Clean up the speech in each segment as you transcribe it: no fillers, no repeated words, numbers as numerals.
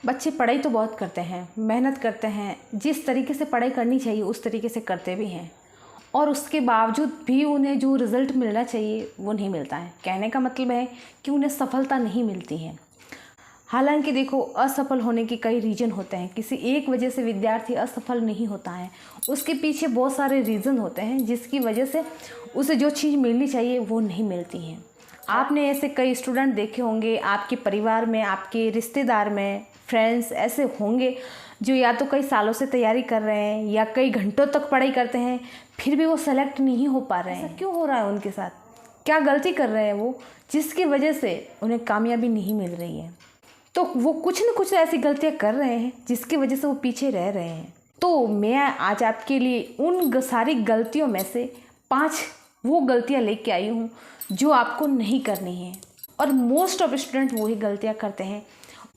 बच्चे पढ़ाई तो बहुत करते हैं, मेहनत करते हैं, जिस तरीके से पढ़ाई करनी चाहिए उस तरीके से करते भी हैं, और उसके बावजूद भी उन्हें जो रिज़ल्ट मिलना चाहिए वो नहीं मिलता है। कहने का मतलब है कि उन्हें सफलता नहीं मिलती है। हालांकि देखो, असफल होने के कई रीज़न होते हैं। किसी एक वजह से विद्यार्थी असफल नहीं होता है, उसके पीछे बहुत सारे रीज़न होते हैं जिसकी वजह से उसे जो चीज़ मिलनी चाहिए वो नहीं मिलती है। आपने ऐसे कई स्टूडेंट देखे होंगे, आपके परिवार में, आपके रिश्तेदार में, फ्रेंड्स ऐसे होंगे जो या तो कई सालों से तैयारी कर रहे हैं या कई घंटों तक पढ़ाई करते हैं, फिर भी वो सेलेक्ट नहीं हो पा रहे हैं। ऐसा क्यों हो रहा है उनके साथ? क्या गलती कर रहे हैं वो जिसकी वजह से उन्हें कामयाबी नहीं मिल रही है? तो वो कुछ न कुछ ऐसी गलतियां कर रहे हैं जिसकी वजह से वो पीछे रह रहे हैं। तो मैं आज आपके लिए उन सारी गलतियों में से 5 वो गलतियां लेके आई हूँ जो आपको नहीं करनी है, और मोस्ट ऑफ स्टूडेंट वही गलतियां करते हैं।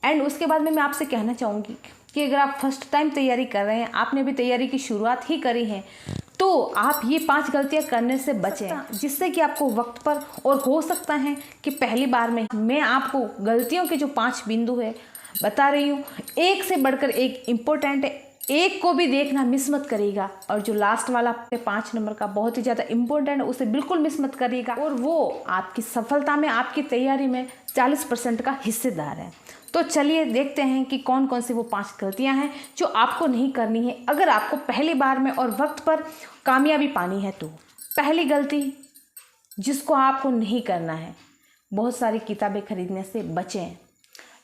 एंड उसके बाद में मैं आपसे कहना चाहूँगी कि अगर आप फर्स्ट टाइम तैयारी कर रहे हैं, आपने अभी तैयारी की शुरुआत ही करी है, तो आप ये 5 गलतियां करने से बचें, जिससे कि आपको वक्त पर, और हो सकता है कि पहली बार में मैं आपको गलतियों के जो 5 बिंदु है बता रही हूँ, एक से बढ़कर एक इम्पोर्टेंट है, एक को भी देखना मिस मत करिएगा, और जो लास्ट वाला 5 नंबर का बहुत ही ज़्यादा इम्पोर्टेंट है उसे बिल्कुल मिस मत करिएगा, और वो आपकी सफलता में, आपकी तैयारी में 40% का हिस्सेदार है। तो चलिए देखते हैं कि कौन कौन सी वो 5 गलतियां हैं जो आपको नहीं करनी है अगर आपको पहली बार में और वक्त पर कामयाबी पानी है। तो पहली गलती जिसको आपको नहीं करना है, बहुत सारी किताबें खरीदने से बचें।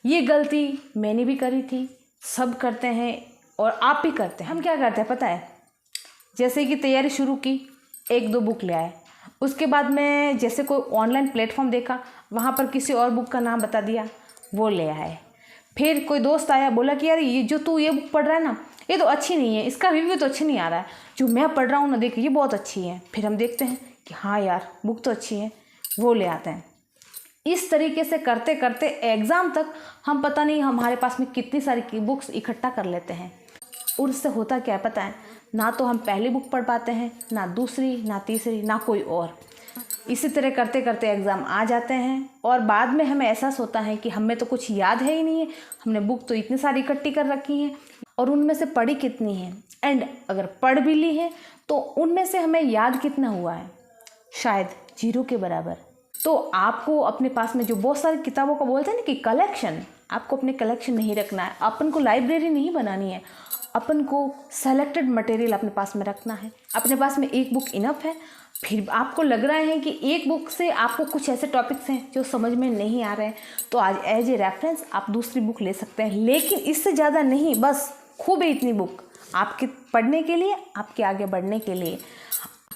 ये गलती मैंने भी करी थी, सब करते हैं और आप भी करते हैं। हम क्या करते हैं पता है? जैसे कि तैयारी शुरू की, 1-2 बुक ले आए, उसके बाद में जैसे कोई ऑनलाइन प्लेटफॉर्म देखा, वहाँ पर किसी और बुक का नाम बता दिया, वो ले आए। फिर कोई दोस्त आया, बोला कि यार ये जो तू ये बुक पढ़ रहा है ना, ये तो अच्छी नहीं है, इसका रिव्यू तो अच्छी नहीं आ रहा है, जो मैं पढ़ रहा हूँ ना देख ये बहुत अच्छी है। फिर हम देखते हैं कि हाँ यार बुक तो अच्छी है, वो ले आते हैं। इस तरीके से करते करते एग्ज़ाम तक हम पता नहीं हमारे पास में कितनी सारी बुक्स इकट्ठा कर लेते हैं, और उससे होता क्या है पता है? ना तो हम पहली बुक पढ़ पाते हैं, ना दूसरी, ना तीसरी, ना कोई और। इसी तरह करते करते एग्ज़ाम आ जाते हैं, और बाद में हमें एहसास होता है कि हमें तो कुछ याद है ही नहीं है, हमने बुक तो इतनी सारी इकट्ठी कर रखी हैं और उनमें से पढ़ी कितनी है, एंड अगर पढ़ भी ली है तो उनमें से हमें याद कितना हुआ है? शायद 0 के बराबर। तो आपको अपने पास में जो बहुत सारी किताबों का बोलते हैं ना कि कलेक्शन, आपको अपने कलेक्शन नहीं रखना है, अपन को लाइब्रेरी नहीं बनानी है, अपन को सेलेक्टेड मटेरियल अपने पास में रखना है। अपने पास में एक बुक इनफ है। फिर आपको लग रहा है कि एक बुक से आपको कुछ ऐसे टॉपिक्स हैं जो समझ में नहीं आ रहे हैं, तो आज एज ए रेफरेंस आप दूसरी बुक ले सकते हैं, लेकिन इससे ज़्यादा नहीं, बस खूब है इतनी बुक आपके पढ़ने के लिए, आपके आगे बढ़ने के लिए।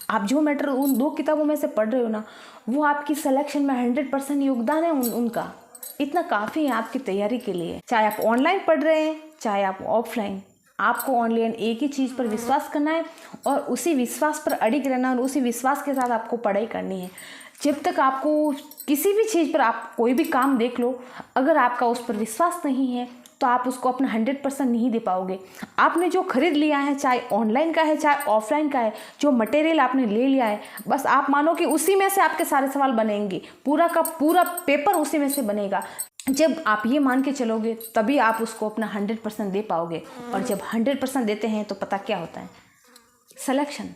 आप जो मैटर उन 2 किताबों में से पढ़ रहे हो ना, वो आपकी सिलेक्शन में 100% योगदान है उनका। इतना काफ़ी है आपकी तैयारी के लिए। चाहे आप ऑनलाइन पढ़ रहे हैं, चाहे आप ऑफलाइन, आपको ऑनलाइन एक ही चीज़ पर विश्वास करना है और उसी विश्वास पर अड़िग रहना, और उसी विश्वास के साथ आपको पढ़ाई करनी है। जब तक आपको किसी भी चीज़ पर, आप कोई भी काम देख लो, अगर आपका उस पर विश्वास नहीं है तो आप उसको अपना 100% नहीं दे पाओगे। आपने जो खरीद लिया है, चाहे ऑनलाइन का है चाहे ऑफलाइन का है, जो मटेरियल आपने ले लिया है, बस आप मानो कि उसी में से आपके सारे सवाल बनेंगे, पूरा का पूरा पेपर उसी में से बनेगा। जब आप ये मान के चलोगे तभी आप उसको अपना 100% दे पाओगे, और जब 100% देते हैं तो पता क्या होता है? सिलेक्शन।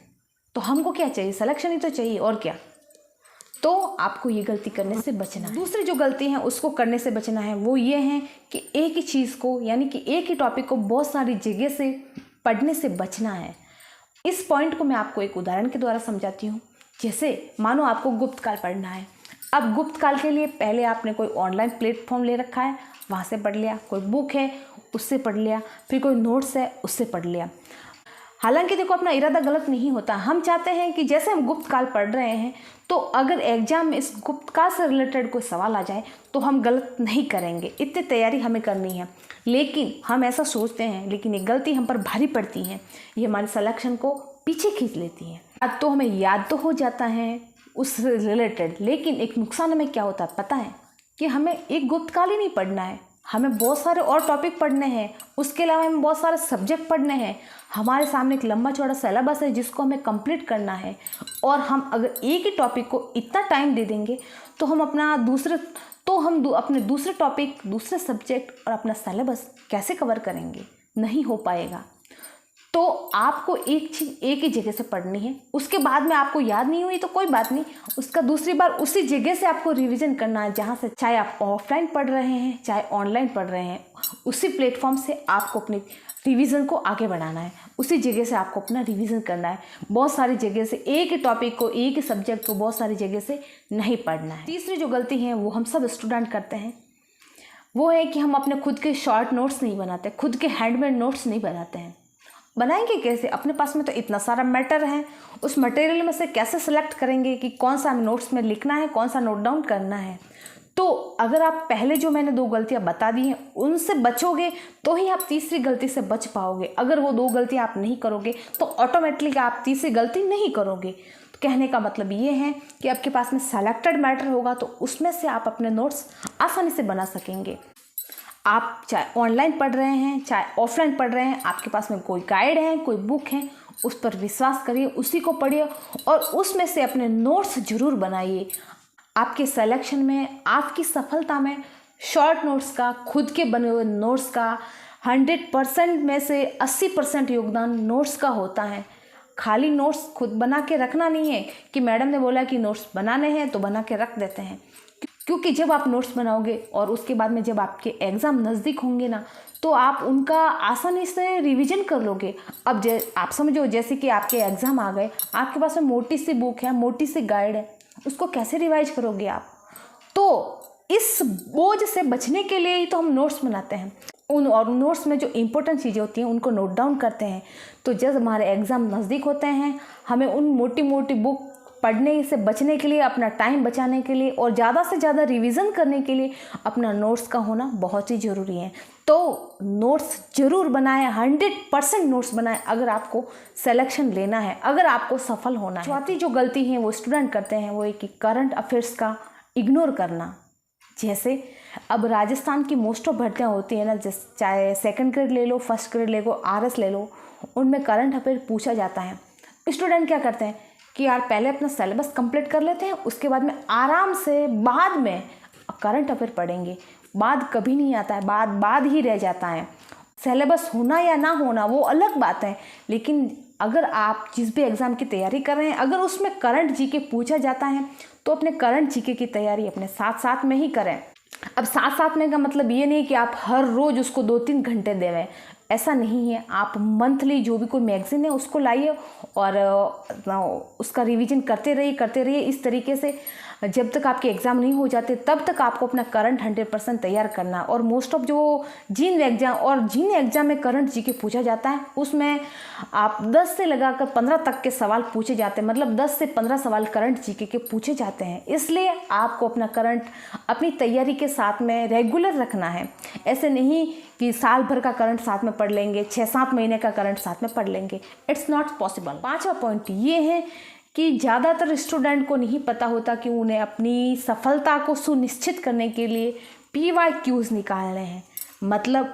तो हमको क्या चाहिए? सिलेक्शन ही तो चाहिए, और क्या। तो आपको ये गलती करने से बचना है। दूसरी जो गलती है उसको करने से बचना है, वो ये है कि एक ही चीज़ को, यानी कि एक ही टॉपिक को बहुत सारी जगह से पढ़ने से बचना है। इस पॉइंट को मैं आपको एक उदाहरण के द्वारा समझाती हूँ। जैसे मानो आपको गुप्त काल पढ़ना है। अब गुप्त काल के लिए पहले आपने कोई ऑनलाइन प्लेटफॉर्म ले रखा है, वहाँ से पढ़ लिया, कोई बुक है उससे पढ़ लिया, फिर कोई नोट्स है उससे पढ़ लिया। हालांकि देखो, अपना इरादा गलत नहीं होता। हम चाहते हैं कि जैसे हम गुप्त काल पढ़ रहे हैं, तो अगर एग्जाम में इस गुप्त काल से रिलेटेड कोई सवाल आ जाए तो हम गलत नहीं करेंगे, इतनी तैयारी हमें करनी है। लेकिन हम ऐसा सोचते हैं, लेकिन ये गलती हम पर भारी पड़ती है, ये हमारे सिलेक्शन को पीछे खींच लेती है। अब तो हमें याद तो हो जाता है उससे रिलेटेड, लेकिन एक नुकसान हमें क्या होता है पता है? कि हमें एक गुप्त काल ही नहीं पढ़ना है, हमें बहुत सारे और टॉपिक पढ़ने हैं, उसके अलावा हमें बहुत सारे सब्जेक्ट पढ़ने हैं। हमारे सामने एक लंबा चौड़ा सिलेबस है जिसको हमें कंप्लीट करना है, और हम अगर एक ही टॉपिक को इतना टाइम दे देंगे तो हम अपना दूसरे तो हम अपने दूसरे टॉपिक, दूसरे सब्जेक्ट और अपना सिलेबस कैसे कवर करेंगे? नहीं हो पाएगा। तो आपको एक चीज़ एक ही जगह से पढ़नी है, उसके बाद में आपको याद नहीं हुई तो कोई बात नहीं, उसका दूसरी बार उसी जगह से आपको रिवीजन करना है, जहाँ से चाहे आप ऑफलाइन पढ़ रहे हैं चाहे ऑनलाइन पढ़ रहे हैं, उसी प्लेटफॉर्म से आपको अपनी रिवीजन को आगे बढ़ाना है, उसी जगह से आपको अपना रिवीजन करना है। बहुत सारी जगह से एक ही टॉपिक को, एक ही सब्जेक्ट को बहुत सारी जगह से नहीं पढ़ना है। तीसरी जो गलती है वो हम सब स्टूडेंट करते हैं, वो है कि हम अपने खुद के शॉर्ट नोट्स नहीं बनाते, खुद के हैंडमेड नोट्स नहीं बनाते हैं। बनाएंगे कैसे? अपने पास में तो इतना सारा मैटर है, उस मटेरियल में से कैसे सेलेक्ट करेंगे कि कौन सा हमें नोट्स में लिखना है, कौन सा नोट डाउन करना है? तो अगर आप पहले जो मैंने 2 गलतियां बता दी हैं उनसे बचोगे तो ही आप तीसरी गलती से बच पाओगे। अगर वो 2 गलतियां आप नहीं करोगे तो ऑटोमेटिकली आप तीसरी गलती नहीं करोगे। तो कहने का मतलब ये है कि आपके पास में सेलेक्टेड मैटर होगा तो उसमें से आप अपने नोट्स आसानी से बना सकेंगे। आप चाहे ऑनलाइन पढ़ रहे हैं चाहे ऑफलाइन पढ़ रहे हैं, आपके पास में कोई गाइड है, कोई बुक है, उस पर विश्वास करिए, उसी को पढ़िए और उसमें से अपने नोट्स ज़रूर बनाइए। आपके सिलेक्शन में, आपकी सफलता में शॉर्ट नोट्स का, खुद के बने हुए नोट्स का 100% में से 80% योगदान नोट्स का होता है। खाली नोट्स खुद बना के रखना नहीं है कि मैडम ने बोला कि नोट्स बनाने हैं तो बना के रख देते हैं, क्योंकि जब आप नोट्स बनाओगे और उसके बाद में जब आपके एग्ज़ाम नज़दीक होंगे ना तो आप उनका आसानी से रिवीजन कर लोगे। अब आप समझो जैसे कि आपके एग्ज़ाम आ गए, आपके पास में मोटी सी बुक है, मोटी सी गाइड है, उसको कैसे रिवाइज करोगे आप? तो इस बोझ से बचने के लिए ही तो हम नोट्स बनाते हैं। और नोट्स में जो इम्पोर्टेंट चीज़ें होती हैं उनको नोट डाउन करते हैं। तो जब हमारे एग्ज़ाम नज़दीक होते हैं, हमें उन मोटी मोटी बुक पढ़ने से बचने के लिए, अपना टाइम बचाने के लिए और ज़्यादा से ज़्यादा रिवीजन करने के लिए अपना नोट्स का होना बहुत ही ज़रूरी है। तो नोट्स ज़रूर बनाएं, 100% नोट्स बनाएं अगर आपको सिलेक्शन लेना है, अगर आपको सफल होना है। चौथी जो गलती है वो स्टूडेंट करते हैं वो है कि करंट अफेयर्स का इग्नोर करना। जैसे अब राजस्थान की मोस्ट ऑफ भर्तियाँ होती है ना, जैसे चाहे सेकंड ग्रेड ले लो, फर्स्ट ग्रेड ले लो, आरएस ले लो, उनमें करंट अफेयर पूछा जाता है। स्टूडेंट क्या करते हैं कि यार पहले अपना सिलेबस कंप्लीट कर लेते हैं, उसके बाद में आराम से बाद में करंट अफेयर पढ़ेंगे। बाद कभी नहीं आता है, बाद ही रह जाता है। सिलेबस होना या ना होना वो अलग बात है, लेकिन अगर आप जिस भी एग्ज़ाम की तैयारी कर रहे हैं, अगर उसमें करंट जीके पूछा जाता है तो अपने करंट जीके की तैयारी अपने साथ साथ में ही करें। अब साथ साथ में का मतलब ये नहीं कि आप हर रोज़ उसको 2-3 घंटे देवें, ऐसा नहीं है। आप मंथली जो भी कोई मैगज़ीन है उसको लाइए और उसका रिवीजन करते रहिए इस तरीके से जब तक आपके एग्ज़ाम नहीं हो जाते तब तक आपको अपना करंट 100% तैयार करना। और मोस्ट ऑफ जो जिन एग्ज़ाम में करंट जीके पूछा जाता है उसमें आप 10 से लगाकर 15 तक के सवाल पूछे जाते हैं, मतलब 10 से 15 सवाल करंट जीके के पूछे जाते हैं। इसलिए आपको अपना करंट अपनी तैयारी के साथ में रेगुलर रखना है। ऐसे नहीं कि साल भर का करंट साथ में पढ़ लेंगे, 6-7 महीने का करंट साथ में पढ़ लेंगे, इट्स नॉट पॉसिबल। 5वां पॉइंट ये है कि ज़्यादातर स्टूडेंट को नहीं पता होता कि उन्हें अपनी सफलता को सुनिश्चित करने के लिए PYQs निकालने हैं। मतलब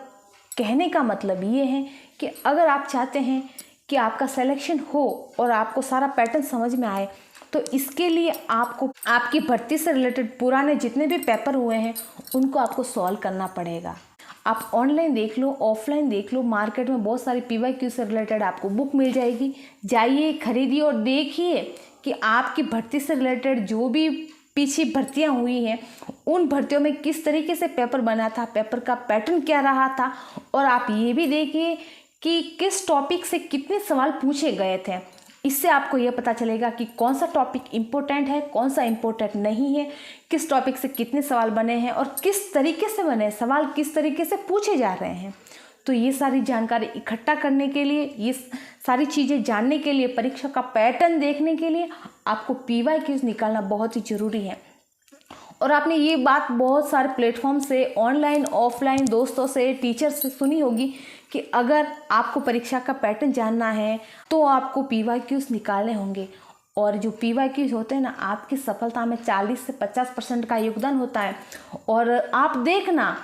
कहने का मतलब ये है कि अगर आप चाहते हैं कि आपका सिलेक्शन हो और आपको सारा पैटर्न समझ में आए तो इसके लिए आपको आपकी भर्ती से रिलेटेड पुराने जितने भी पेपर हुए हैं उनको आपको सॉल्व करना पड़ेगा। आप ऑनलाइन देख लो, ऑफलाइन देख लो, मार्केट में बहुत सारी PYQ से रिलेटेड आपको बुक मिल जाएगी। जाइए, खरीदिए और देखिए कि आपकी भर्ती से रिलेटेड जो भी पीछे भर्तियां हुई हैं उन भर्तियों में किस तरीके से पेपर बना था, पेपर का पैटर्न क्या रहा था, और आप ये भी देखिए कि किस टॉपिक से कितने सवाल पूछे गए थे। इससे आपको यह पता चलेगा कि कौन सा टॉपिक इम्पोर्टेंट है, कौन सा इम्पोर्टेंट नहीं है, किस टॉपिक से कितने सवाल बने हैं और किस तरीके से बने, सवाल किस तरीके से पूछे जा रहे हैं। तो ये सारी जानकारी इकट्ठा करने के लिए, ये सारी चीज़ें जानने के लिए, परीक्षा का पैटर्न देखने के लिए आपको PYQs निकालना बहुत ही ज़रूरी है। और आपने ये बात बहुत सारे प्लेटफॉर्म से, ऑनलाइन ऑफलाइन, दोस्तों से, टीचर से सुनी होगी कि अगर आपको परीक्षा का पैटर्न जानना है तो आपको PYQs निकालने होंगे। और जो PYQs होते हैं ना, आपकी सफलता में 40 से 50% का योगदान होता है। और आप देखना,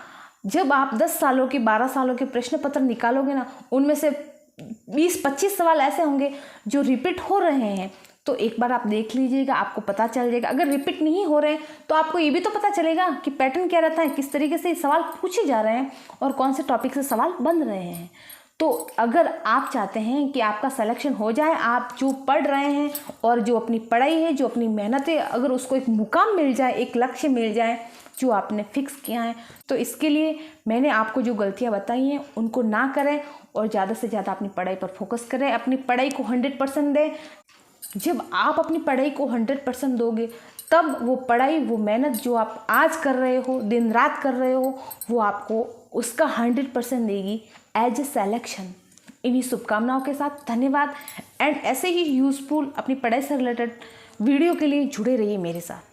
जब आप 10 सालों के, 12 सालों के प्रश्न पत्र निकालोगे ना, उनमें से 20-25 सवाल ऐसे होंगे जो रिपीट हो रहे हैं। तो एक बार आप देख लीजिएगा, आपको पता चल जाएगा। अगर रिपीट नहीं हो रहे हैं तो आपको ये भी तो पता चलेगा कि पैटर्न क्या रहता है, किस तरीके से सवाल पूछे जा रहे हैं और कौन से टॉपिक से सवाल बन रहे हैं। तो अगर आप चाहते हैं कि आपका सिलेक्शन हो जाए, आप जो पढ़ रहे हैं और जो अपनी पढ़ाई है, जो अपनी मेहनत है, अगर उसको एक मुकाम मिल जाए, एक लक्ष्य मिल जाए जो आपने फिक्स किया है, तो इसके लिए मैंने आपको जो गलतियां बताई हैं उनको ना करें और ज़्यादा से ज़्यादा अपनी पढ़ाई पर फोकस करें, अपनी पढ़ाई को 100% दें। जब आप अपनी पढ़ाई को 100% दोगे तब वो पढ़ाई, वो मेहनत जो आप आज कर रहे हो, दिन रात कर रहे हो, वो आपको उसका 100% देगी एज ए सेलेक्शन। इन्हीं शुभकामनाओं के साथ धन्यवाद। एंड ऐसे ही यूज़फुल अपनी पढ़ाई से रिलेटेड वीडियो के लिए जुड़े रहिए मेरे साथ।